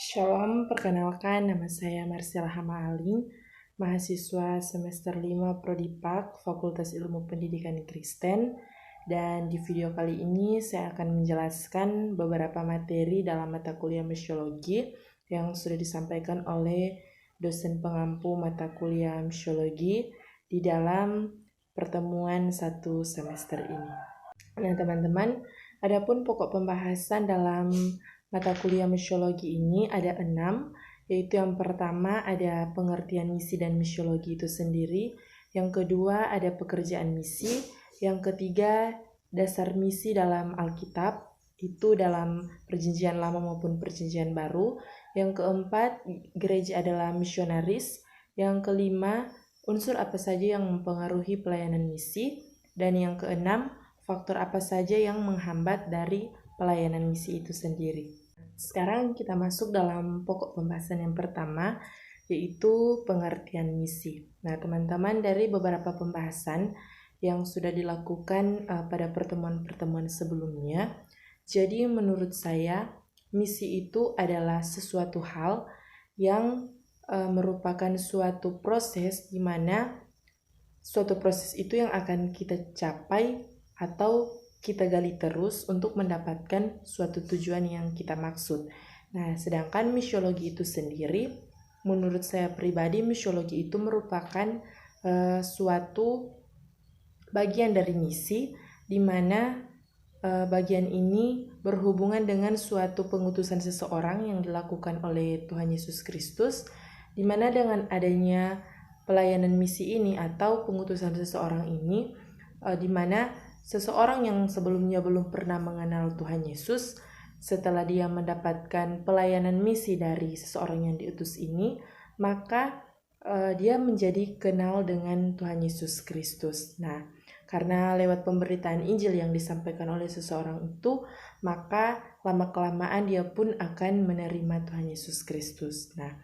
Shalom, perkenalkan nama saya Marcella Hama Aling, mahasiswa semester 5 Prodi PAK, Fakultas Ilmu Pendidikan Kristen. Dan di video kali ini saya akan menjelaskan beberapa materi dalam mata kuliah Misiologi yang sudah disampaikan oleh dosen pengampu mata kuliah Misiologi di dalam pertemuan satu semester ini. Nah teman-teman, adapun pokok pembahasan dalam mata kuliah misiologi ini ada 6, yaitu yang pertama ada pengertian misi dan misiologi itu sendiri, yang kedua ada pekerjaan misi, yang ketiga dasar misi dalam Alkitab, itu dalam perjanjian lama maupun perjanjian baru, yang keempat gereja adalah misionaris, yang kelima unsur apa saja yang mempengaruhi pelayanan misi, dan yang keenam faktor apa saja yang menghambat dari pelayanan misi itu sendiri. Sekarang kita masuk dalam pokok pembahasan yang pertama, yaitu pengertian misi. Nah, teman-teman, dari beberapa pembahasan yang sudah dilakukan pada pertemuan-pertemuan sebelumnya, jadi menurut saya, misi itu adalah sesuatu hal yang merupakan suatu proses di mana suatu proses itu yang akan kita capai atau kita gali terus untuk mendapatkan suatu tujuan yang kita maksud. Nah, sedangkan misiologi itu sendiri, menurut saya pribadi, misiologi itu merupakan suatu bagian dari misi, di mana bagian ini berhubungan dengan suatu pengutusan seseorang yang dilakukan oleh Tuhan Yesus Kristus, di mana dengan adanya pelayanan misi ini atau pengutusan seseorang ini, di mana seseorang yang sebelumnya belum pernah mengenal Tuhan Yesus, setelah dia mendapatkan pelayanan misi dari seseorang yang diutus ini, maka dia menjadi kenal dengan Tuhan Yesus Kristus. Nah, karena lewat pemberitaan Injil yang disampaikan oleh seseorang itu, maka lama-kelamaan dia pun akan menerima Tuhan Yesus Kristus. Nah,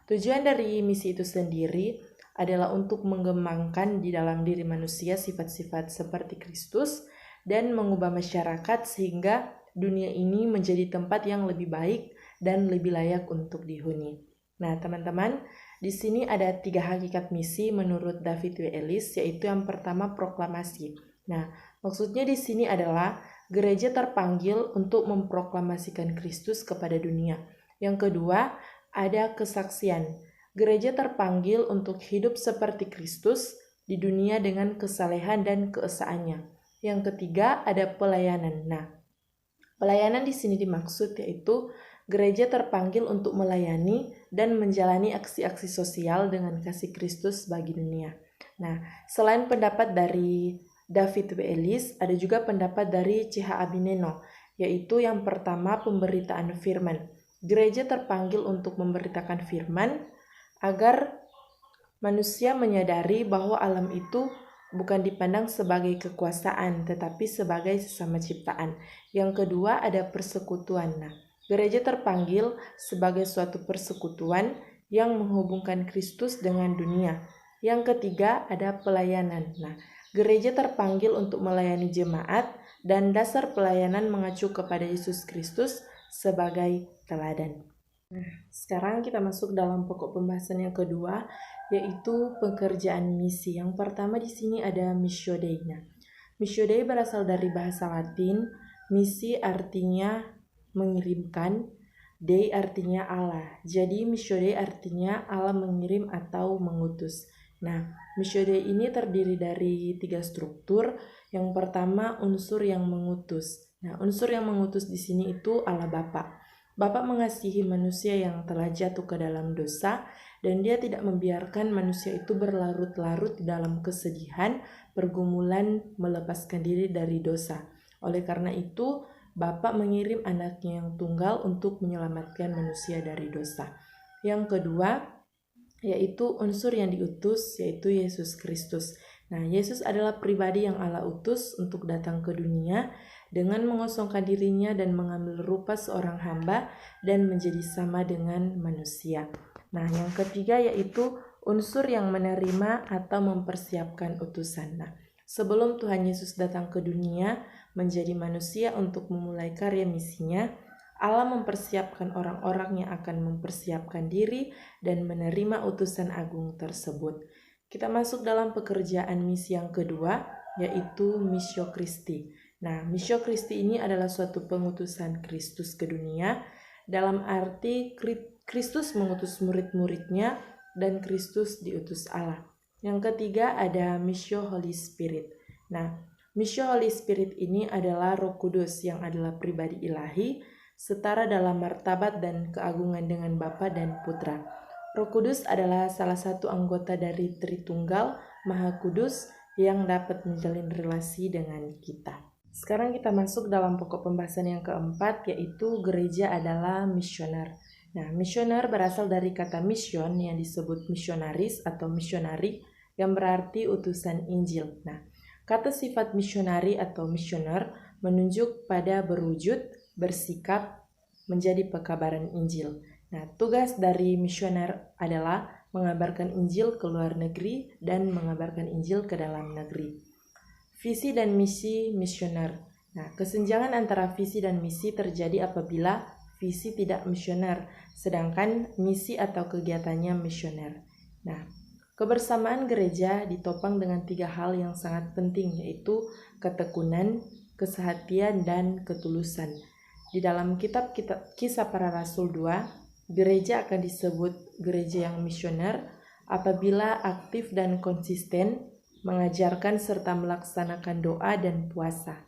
tujuan dari misi itu sendiri adalah untuk mengembangkan di dalam diri manusia sifat-sifat seperti Kristus dan mengubah masyarakat sehingga dunia ini menjadi tempat yang lebih baik dan lebih layak untuk dihuni. Nah, teman-teman, di sini ada 3 hakikat misi menurut David W. Ellis, yaitu yang pertama proklamasi. Nah, maksudnya di sini adalah gereja terpanggil untuk memproklamasikan Kristus kepada dunia. Yang kedua, ada kesaksian. Gereja terpanggil untuk hidup seperti Kristus di dunia dengan kesalehan dan keesaannya. Yang ketiga ada pelayanan. Nah, pelayanan di sini dimaksud yaitu gereja terpanggil untuk melayani dan menjalani aksi-aksi sosial dengan kasih Kristus bagi dunia. Nah, selain pendapat dari David W. Ellis, ada juga pendapat dari C.H. Abineno, yaitu yang pertama pemberitaan firman. Gereja terpanggil untuk memberitakan firman agar manusia menyadari bahwa alam itu bukan dipandang sebagai kekuasaan, tetapi sebagai sesama ciptaan. Yang kedua ada persekutuan. Nah, gereja terpanggil sebagai suatu persekutuan yang menghubungkan Kristus dengan dunia. Yang ketiga ada pelayanan. Nah, gereja terpanggil untuk melayani jemaat dan dasar pelayanan mengacu kepada Yesus Kristus sebagai teladan. Nah, sekarang kita masuk dalam pokok pembahasan yang kedua, yaitu pekerjaan misi. Yang pertama di sini ada missio Dei. Nah, missio Dei berasal dari bahasa Latin, misi artinya mengirimkan, Dei artinya Allah. Jadi missio Dei artinya Allah mengirim atau mengutus. Nah, missio Dei ini terdiri dari 3 struktur. Yang pertama unsur yang mengutus. Nah, unsur yang mengutus di sini itu Allah Bapa. Bapa mengasihi manusia yang telah jatuh ke dalam dosa, dan Dia tidak membiarkan manusia itu berlarut-larut di dalam kesedihan, pergumulan melepaskan diri dari dosa. Oleh karena itu, Bapa mengirim anaknya yang tunggal untuk menyelamatkan manusia dari dosa. Yang kedua, yaitu unsur yang diutus, yaitu Yesus Kristus. Nah, Yesus adalah pribadi yang Allah utus untuk datang ke dunia dengan mengosongkan dirinya dan mengambil rupa seorang hamba dan menjadi sama dengan manusia. Nah, yang ketiga yaitu unsur yang menerima atau mempersiapkan utusan. Nah, sebelum Tuhan Yesus datang ke dunia menjadi manusia untuk memulai karya misinya, Allah mempersiapkan orang-orang yang akan mempersiapkan diri dan menerima utusan agung tersebut. Kita masuk dalam pekerjaan misi yang kedua, yaitu Missio Christi. Nah, Missio Christi ini adalah suatu pengutusan Kristus ke dunia, dalam arti Kristus mengutus murid-muridnya dan Kristus diutus Allah. Yang ketiga ada Missio Holy Spirit. Nah, Missio Holy Spirit ini adalah Roh Kudus yang adalah pribadi ilahi, setara dalam martabat dan keagungan dengan Bapa dan Putra. Roh Kudus adalah salah satu anggota dari Tritunggal Maha Kudus yang dapat menjalin relasi dengan kita. Sekarang kita masuk dalam pokok pembahasan yang keempat, yaitu gereja adalah misioner. Nah, misioner berasal dari kata mission yang disebut misionaris atau misionari yang berarti utusan Injil. Nah, kata sifat misionari atau missioner menunjuk pada berwujud, bersikap, menjadi pekabaran Injil. Nah, tugas dari misioner adalah mengabarkan Injil ke luar negeri dan mengabarkan Injil ke dalam negeri. Visi dan misi misioner. Nah, kesenjangan antara visi dan misi terjadi apabila visi tidak misioner, sedangkan misi atau kegiatannya misioner. Nah, kebersamaan gereja ditopang dengan 3 hal yang sangat penting, yaitu ketekunan, kesehatian, dan ketulusan. Di dalam kitab Kisah Para Rasul 2, gereja akan disebut gereja yang misioner apabila aktif dan konsisten mengajarkan serta melaksanakan doa dan puasa.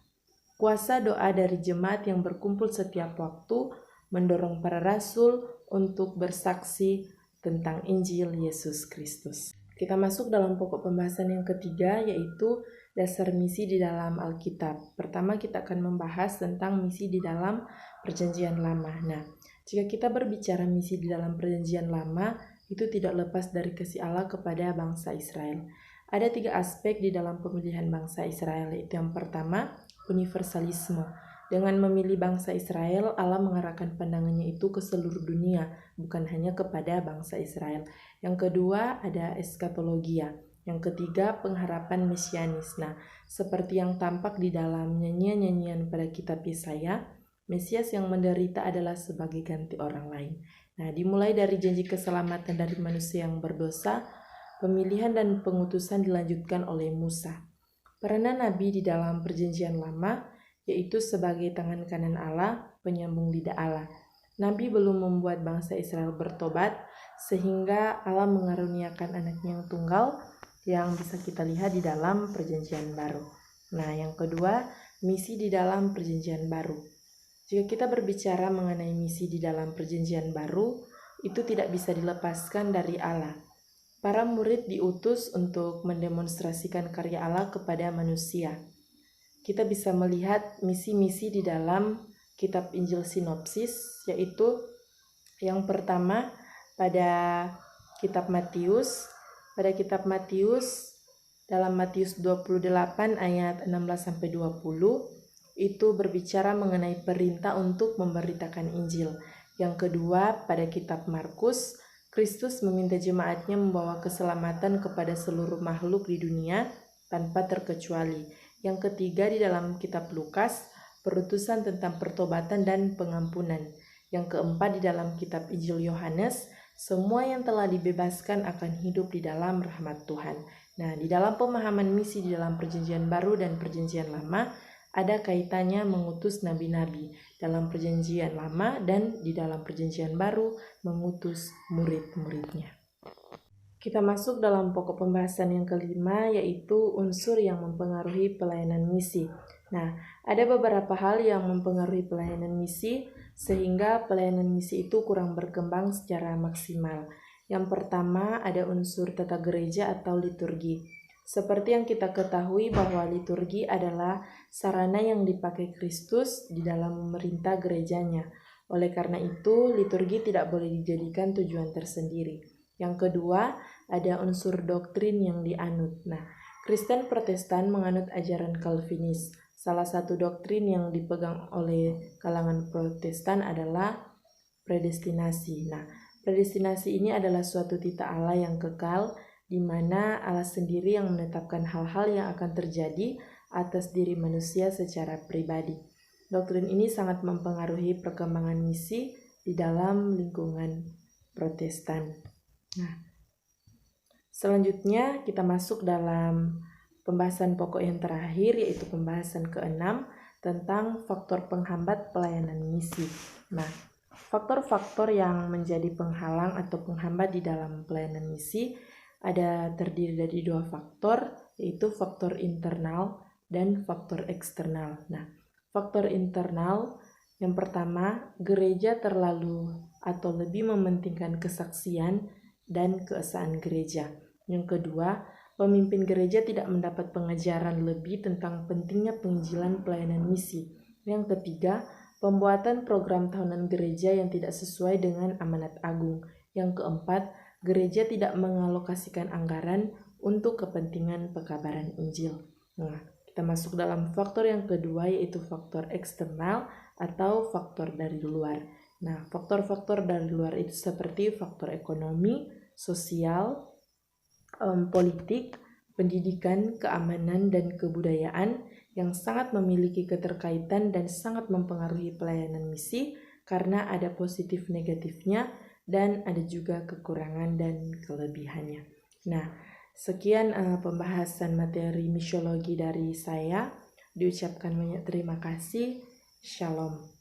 Kuasa doa dari jemaat yang berkumpul setiap waktu mendorong para rasul untuk bersaksi tentang Injil Yesus Kristus. Kita masuk dalam pokok pembahasan yang ketiga, yaitu dasar misi di dalam Alkitab. Pertama, kita akan membahas tentang misi di dalam Perjanjian Lama. Nah, jika kita berbicara misi di dalam Perjanjian Lama, itu tidak lepas dari kasih Allah kepada bangsa Israel. Ada 3 aspek di dalam pemilihan bangsa Israel, yaitu yang pertama, universalisme. Dengan memilih bangsa Israel, Allah mengarahkan pandangannya itu ke seluruh dunia, bukan hanya kepada bangsa Israel. Yang kedua, ada eskatologia. Yang ketiga, pengharapan mesianis. Nah, seperti yang tampak di dalam nyanyian-nyanyian pada kitab Yesaya, Mesias yang menderita adalah sebagai ganti orang lain. Nah, dimulai dari janji keselamatan dari manusia yang berdosa, pemilihan dan pengutusan dilanjutkan oleh Musa. Peranan Nabi di dalam Perjanjian Lama yaitu sebagai tangan kanan Allah, penyambung lidah Allah. Nabi belum membuat bangsa Israel bertobat, sehingga Allah mengaruniakan anaknya yang tunggal yang bisa kita lihat di dalam Perjanjian Baru. Nah, yang kedua, misi di dalam Perjanjian Baru. Jika kita berbicara mengenai misi di dalam Perjanjian Baru, itu tidak bisa dilepaskan dari Allah. Para murid diutus untuk mendemonstrasikan karya Allah kepada manusia. Kita bisa melihat misi-misi di dalam kitab Injil Sinopsis, yaitu yang pertama pada kitab Matius. Pada kitab Matius, dalam Matius 28 ayat 16-20, itu berbicara mengenai perintah untuk memberitakan Injil. Yang kedua, pada kitab Markus, Kristus meminta jemaatnya membawa keselamatan kepada seluruh makhluk di dunia tanpa terkecuali. Yang ketiga, di dalam kitab Lukas, perutusan tentang pertobatan dan pengampunan. Yang keempat, di dalam kitab Injil Yohanes, semua yang telah dibebaskan akan hidup di dalam rahmat Tuhan. Nah, di dalam pemahaman misi di dalam Perjanjian Baru dan Perjanjian Lama, ada kaitannya mengutus nabi-nabi dalam Perjanjian Lama dan di dalam Perjanjian Baru mengutus murid-muridnya. Kita masuk dalam pokok pembahasan yang kelima, yaitu unsur yang mempengaruhi pelayanan misi. Nah, ada beberapa hal yang mempengaruhi pelayanan misi sehingga pelayanan misi itu kurang berkembang secara maksimal. Yang pertama, ada unsur tata gereja atau liturgi. Seperti yang kita ketahui bahwa liturgi adalah sarana yang dipakai Kristus di dalam memerintah gerejanya. Oleh karena itu, liturgi tidak boleh dijadikan tujuan tersendiri. Yang kedua, ada unsur doktrin yang dianut. Nah, Kristen Protestan menganut ajaran Calvinis. Salah satu doktrin yang dipegang oleh kalangan Protestan adalah predestinasi. Nah, predestinasi ini adalah suatu titah Allah yang kekal, di mana Allah sendiri yang menetapkan hal-hal yang akan terjadi atas diri manusia secara pribadi. Doktrin ini sangat mempengaruhi perkembangan misi di dalam lingkungan Protestan. Nah, selanjutnya kita masuk dalam pembahasan pokok yang terakhir, yaitu pembahasan ke-6 tentang faktor penghambat pelayanan misi. Nah, faktor-faktor yang menjadi penghalang atau penghambat di dalam pelayanan misi terdiri dari 2 faktor, yaitu faktor internal dan faktor eksternal. Nah, faktor internal yang pertama, gereja terlalu atau lebih mementingkan kesaksian dan keesaan gereja. Yang kedua, pemimpin gereja tidak mendapat pengajaran lebih tentang pentingnya penginjilan pelayanan misi. Yang ketiga, pembuatan program tahunan gereja yang tidak sesuai dengan amanat agung. Yang keempat, gereja tidak mengalokasikan anggaran untuk kepentingan pekabaran Injil. Nah, kita masuk dalam faktor yang kedua, yaitu faktor eksternal atau faktor dari luar. Nah, faktor-faktor dari luar itu seperti faktor ekonomi, sosial, politik, pendidikan, keamanan, dan kebudayaan yang sangat memiliki keterkaitan dan sangat mempengaruhi pelayanan misi karena ada positif negatifnya dan ada juga kekurangan dan kelebihannya. Nah, sekian pembahasan materi misiologi dari saya. Diucapkan banyak terima kasih. Shalom.